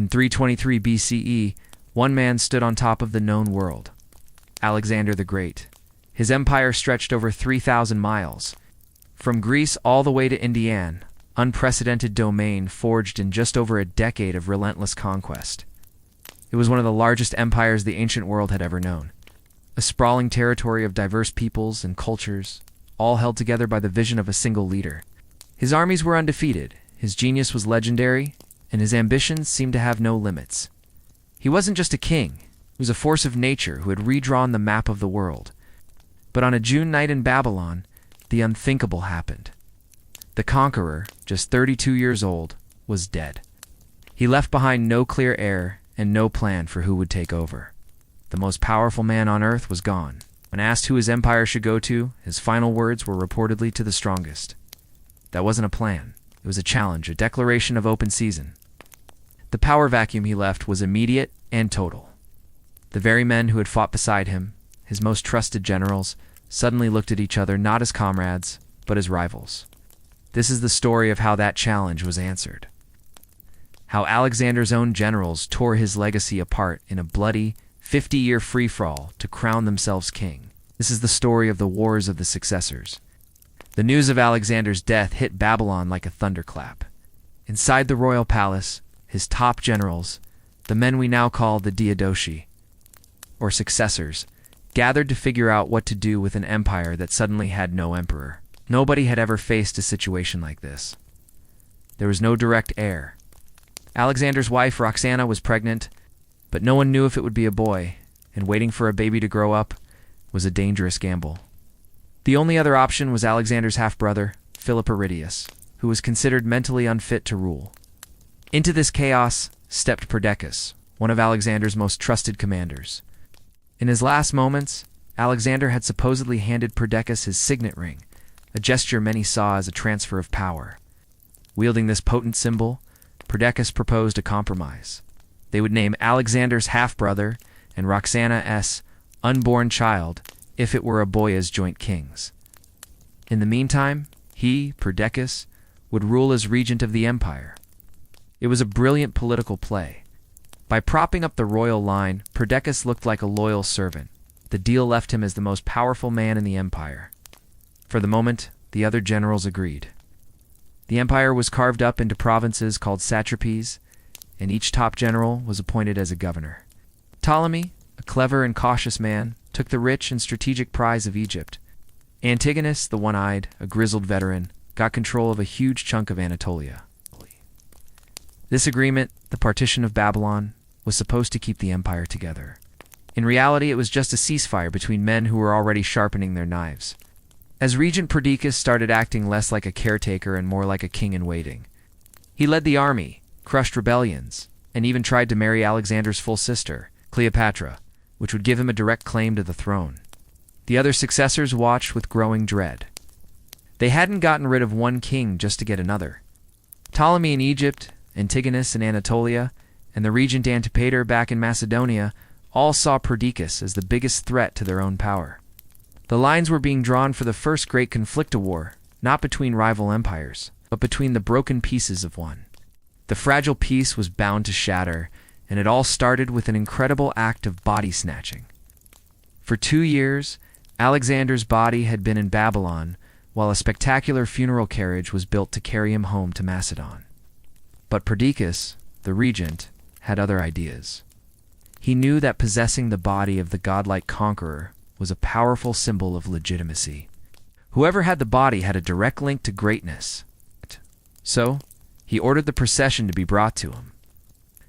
In 323 BCE, one man stood on top of the known world, Alexander the Great. His empire stretched over 3,000 miles. From Greece all the way to Indian, unprecedented domain forged in just over a decade of relentless conquest. It was one of the largest empires the ancient world had ever known. A sprawling territory of diverse peoples and cultures, all held together by the vision of a single leader. His armies were undefeated, his genius was legendary, and his ambitions seemed to have no limits. He wasn't just a king, he was a force of nature who had redrawn the map of the world. But on a June night in Babylon, the unthinkable happened. The conqueror, just 32 years old, was dead. He left behind no clear heir and no plan for who would take over. The most powerful man on earth was gone. When asked who his empire should go to, his final words were reportedly to the strongest. That wasn't a plan. It was a challenge, a declaration of open season. The power vacuum he left was immediate and total. The very men who had fought beside him, his most trusted generals, suddenly looked at each other not as comrades, but as rivals. This is the story of how that challenge was answered. How Alexander's own generals tore his legacy apart in a bloody, 50-year free-for-all to crown themselves king. This is the story of the wars of the successors. The news of Alexander's death hit Babylon like a thunderclap. Inside the royal palace, his top generals, the men we now call the Diadochi, or successors, gathered to figure out what to do with an empire that suddenly had no emperor. Nobody had ever faced a situation like this. There was no direct heir. Alexander's wife, Roxana, was pregnant, but no one knew if it would be a boy, and waiting for a baby to grow up was a dangerous gamble. The only other option was Alexander's half-brother, Philip Aridius, who was considered mentally unfit to rule. Into this chaos stepped Perdiccas, one of Alexander's most trusted commanders. In his last moments, Alexander had supposedly handed Perdiccas his signet ring, a gesture many saw as a transfer of power. Wielding this potent symbol, Perdiccas proposed a compromise. They would name Alexander's half-brother and Roxana's unborn child if it were a boy as joint kings. In the meantime, he, Perdiccas, would rule as regent of the empire. It was a brilliant political play. By propping up the royal line, Perdiccas looked like a loyal servant. The deal left him as the most powerful man in the empire. For the moment, the other generals agreed. The empire was carved up into provinces called satrapies, and each top general was appointed as a governor. Ptolemy, a clever and cautious man, took the rich and strategic prize of Egypt. Antigonus, the one-eyed, a grizzled veteran, got control of a huge chunk of Anatolia. This agreement, the partition of Babylon, was supposed to keep the empire together. In reality, it was just a ceasefire between men who were already sharpening their knives. As Regent Perdiccas started acting less like a caretaker and more like a king-in-waiting. He led the army, crushed rebellions, and even tried to marry Alexander's full sister, Cleopatra, which would give him a direct claim to the throne. The other successors watched with growing dread. They hadn't gotten rid of one king just to get another. Ptolemy in Egypt, Antigonus in Anatolia, and the regent Antipater back in Macedonia all saw Perdiccas as the biggest threat to their own power. The lines were being drawn for the first great conflict war, not between rival empires, but between the broken pieces of one. The fragile piece was bound to shatter, and it all started with an incredible act of body snatching. For 2 years, Alexander's body had been in Babylon, while a spectacular funeral carriage was built to carry him home to Macedon. But Perdiccas, the regent, had other ideas. He knew that possessing the body of the godlike conqueror was a powerful symbol of legitimacy. Whoever had the body had a direct link to greatness. So, he ordered the procession to be brought to him.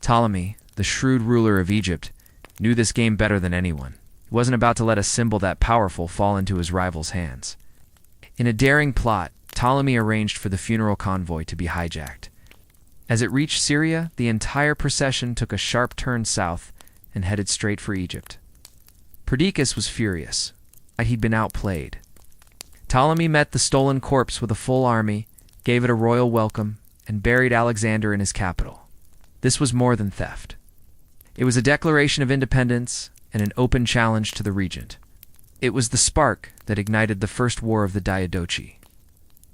Ptolemy, the shrewd ruler of Egypt, knew this game better than anyone. He wasn't about to let a symbol that powerful fall into his rival's hands. In a daring plot, Ptolemy arranged for the funeral convoy to be hijacked. As it reached Syria, the entire procession took a sharp turn south and headed straight for Egypt. Perdiccas was furious. He'd been outplayed. Ptolemy met the stolen corpse with a full army, gave it a royal welcome, and buried Alexander in his capital. This was more than theft. It was a declaration of independence and an open challenge to the regent. It was the spark that ignited the first war of the Diadochi.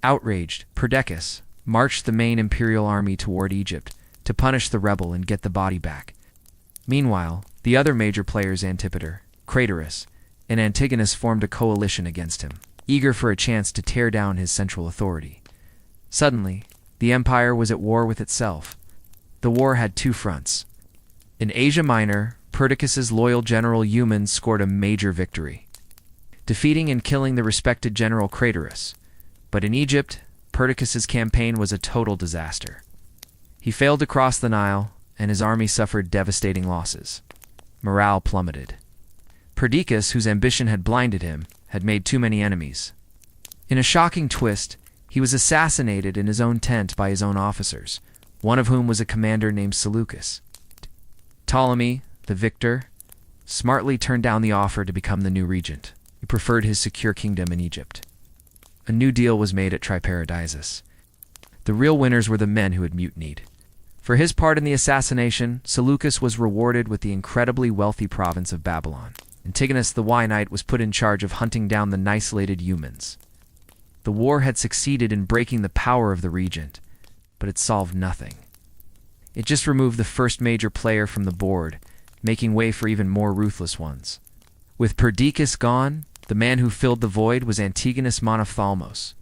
Outraged, Perdiccas marched the main imperial army toward Egypt, to punish the rebel and get the body back. Meanwhile, the other major players, Antipater, Craterus, and Antigonus, formed a coalition against him, eager for a chance to tear down his central authority. Suddenly, the empire was at war with itself. The war had two fronts. In Asia Minor, Perdiccas's loyal general Eumenes scored a major victory, defeating and killing the respected general Craterus. But in Egypt, Perdiccas's campaign was a total disaster. He failed to cross the Nile, and his army suffered devastating losses. Morale plummeted. Perdiccas, whose ambition had blinded him, had made too many enemies. In a shocking twist, he was assassinated in his own tent by his own officers, one of whom was a commander named Seleucus. Ptolemy, the victor, smartly turned down the offer to become the new regent. He preferred his secure kingdom in Egypt. A new deal was made at Triparadisus. The real winners were the men who had mutinied. For his part in the assassination, Seleucus was rewarded with the incredibly wealthy province of Babylon. Antigonus the Wynite was put in charge of hunting down the isolated Eumenes. The war had succeeded in breaking the power of the regent, but it solved nothing. It just removed the first major player from the board, making way for even more ruthless ones. With Perdiccas gone, the man who filled the void was Antigonus Monophthalmos.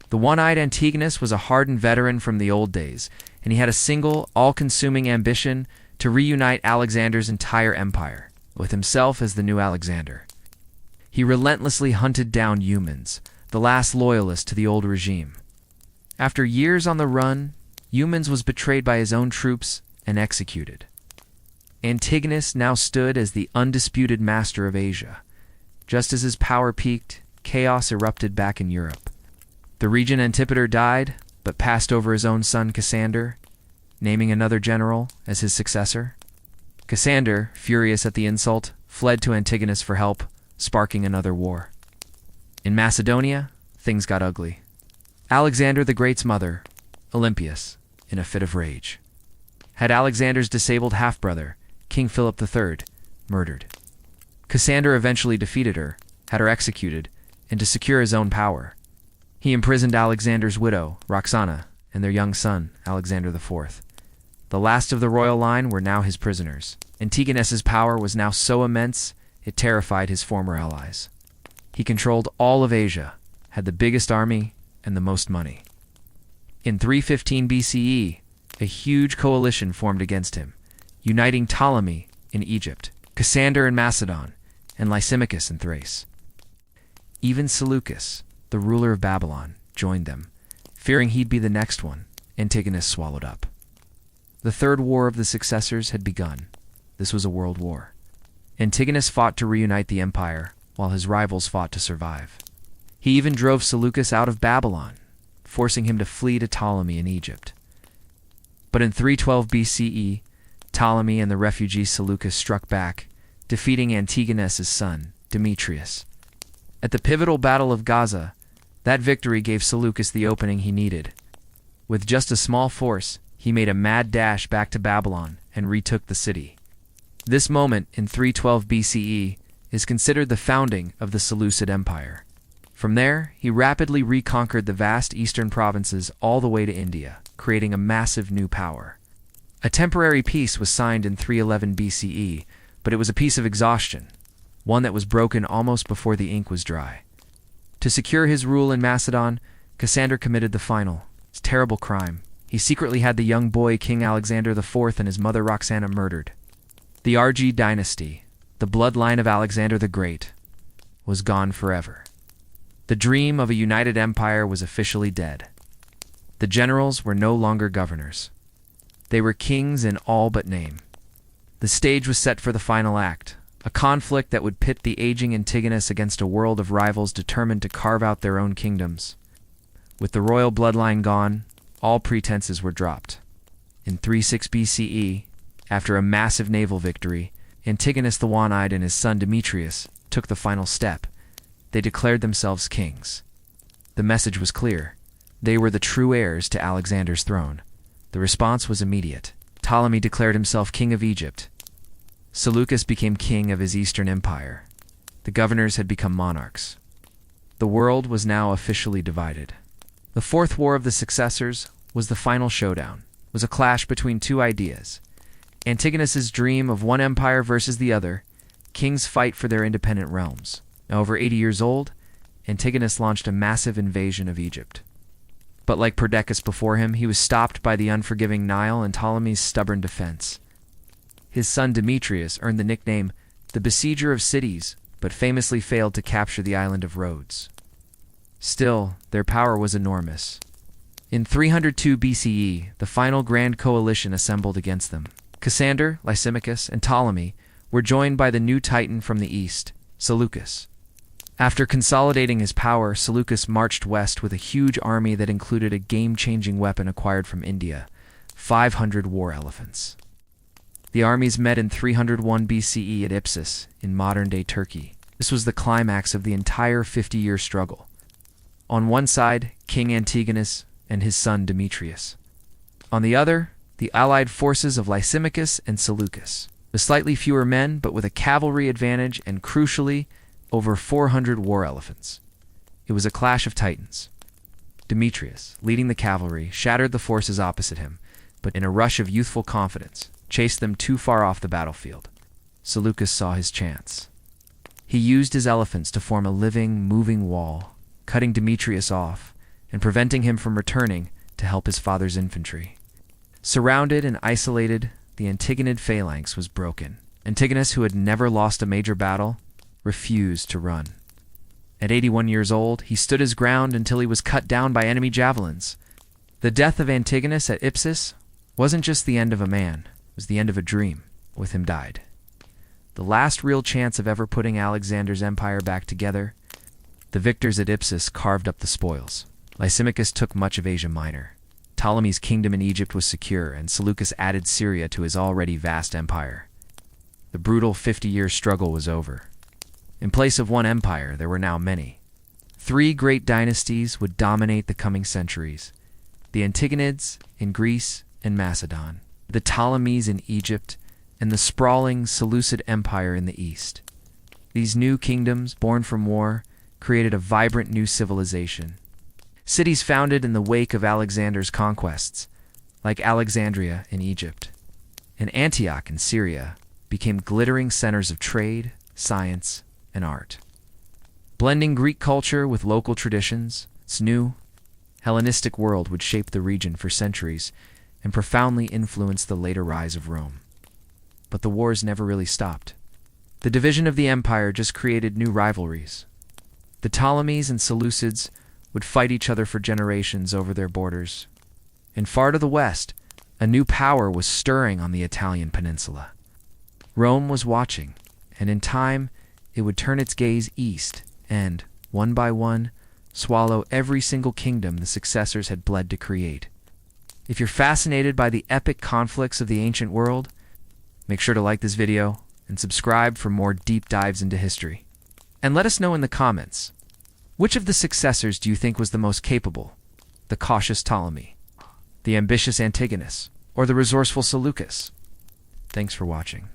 The one-eyed Antigonus was a hardened veteran from the old days, and he had a single, all-consuming ambition to reunite Alexander's entire empire, with himself as the new Alexander. He relentlessly hunted down Eumenes, the last loyalist to the old regime. After years on the run, Eumenes was betrayed by his own troops and executed. Antigonus now stood as the undisputed master of Asia. Just as his power peaked, chaos erupted back in Europe. The regent Antipater died, but passed over his own son Cassander, naming another general as his successor. Cassander, furious at the insult, fled to Antigonus for help, sparking another war. In Macedonia, things got ugly. Alexander the Great's mother, Olympias, in a fit of rage, had Alexander's disabled half-brother, King Philip III, murdered. Cassander eventually defeated her, had her executed, and to secure his own power, he imprisoned Alexander's widow, Roxana, and their young son, Alexander IV. The last of the royal line were now his prisoners. Antigonus's power was now so immense, it terrified his former allies. He controlled all of Asia, had the biggest army, and the most money. In 315 BCE, a huge coalition formed against him, uniting Ptolemy in Egypt, Cassander in Macedon, and Lysimachus in Thrace. Even Seleucus, the ruler of Babylon, joined them. Fearing he'd be the next one, Antigonus swallowed up. The third war of the successors had begun. This was a world war. Antigonus fought to reunite the empire, while his rivals fought to survive. He even drove Seleucus out of Babylon, forcing him to flee to Ptolemy in Egypt. But in 312 BCE, Ptolemy and the refugee Seleucus struck back, defeating Antigonus's son, Demetrius. At the pivotal Battle of Gaza, that victory gave Seleucus the opening he needed. With just a small force, he made a mad dash back to Babylon and retook the city. This moment in 312 BCE is considered the founding of the Seleucid Empire. From there, he rapidly reconquered the vast eastern provinces all the way to India, creating a massive new power. A temporary peace was signed in 311 BCE, but it was a peace of exhaustion, one that was broken almost before the ink was dry. To secure his rule in Macedon, Cassander committed the final, terrible crime. He secretly had the young boy King Alexander IV and his mother Roxana murdered. The RG dynasty, the bloodline of Alexander the Great, was gone forever. The dream of a united empire was officially dead. The generals were no longer governors. They were kings in all but name. The stage was set for the final act, a conflict that would pit the aging Antigonus against a world of rivals determined to carve out their own kingdoms. With the royal bloodline gone, all pretenses were dropped. In 36 BCE, after a massive naval victory, Antigonus the One-Eyed and his son Demetrius took the final step. They declared themselves kings. The message was clear. They were the true heirs to Alexander's throne. The response was immediate. Ptolemy declared himself king of Egypt. Seleucus became king of his eastern empire. The governors had become monarchs. The world was now officially divided. The fourth war of the successors was the final showdown, was a clash between two ideas. Antigonus's dream of one empire versus the other, kings fight for their independent realms. Now, over 80 years old, Antigonus launched a massive invasion of Egypt. But like Perdiccas before him, he was stopped by the unforgiving Nile and Ptolemy's stubborn defense. His son Demetrius earned the nickname the Besieger of Cities, but famously failed to capture the island of Rhodes. Still, their power was enormous. In 302 BCE, the final grand coalition assembled against them. Cassander, Lysimachus, and Ptolemy were joined by the new titan from the east, Seleucus. After consolidating his power, Seleucus marched west with a huge army that included a game-changing weapon acquired from India, 500 war elephants. The armies met in 301 BCE at Ipsus, in modern-day Turkey. This was the climax of the entire 50-year struggle. On one side, King Antigonus and his son Demetrius. On the other, the allied forces of Lysimachus and Seleucus. With slightly fewer men, but with a cavalry advantage and, crucially, over 400 war elephants. It was a clash of titans. Demetrius, leading the cavalry, shattered the forces opposite him, but in a rush of youthful confidence, chased them too far off the battlefield. Seleucus saw his chance. He used his elephants to form a living, moving wall, cutting Demetrius off and preventing him from returning to help his father's infantry. Surrounded and isolated, the Antigonid phalanx was broken. Antigonus, who had never lost a major battle, refused to run. At 81 years old, he stood his ground until he was cut down by enemy javelins. The death of Antigonus at Ipsus wasn't just the end of a man, it was the end of a dream. With him died the last real chance of ever putting Alexander's empire back together. The victors at Ipsus carved up the spoils. Lysimachus took much of Asia Minor. Ptolemy's kingdom in Egypt was secure, and Seleucus added Syria to his already vast empire. The brutal 50-year struggle was over. In place of one empire, there were now many. 3 great dynasties would dominate the coming centuries: the Antigonids in Greece and Macedon, the Ptolemies in Egypt, and the sprawling Seleucid Empire in the east. These new kingdoms, born from war, created a vibrant new civilization. Cities founded in the wake of Alexander's conquests, like Alexandria in Egypt, and Antioch in Syria, became glittering centers of trade, science, and art. Blending Greek culture with local traditions, its new, Hellenistic world would shape the region for centuries and profoundly influence the later rise of Rome. But the wars never really stopped. The division of the empire just created new rivalries. The Ptolemies and Seleucids would fight each other for generations over their borders. And far to the west, a new power was stirring on the Italian peninsula. Rome was watching, and in time, it would turn its gaze east and, one by one, swallow every single kingdom the successors had bled to create. If you're fascinated by the epic conflicts of the ancient world, make sure to like this video and subscribe for more deep dives into history. And let us know in the comments, which of the successors do you think was the most capable? The cautious Ptolemy, the ambitious Antigonus, or the resourceful Seleucus? Thanks for watching.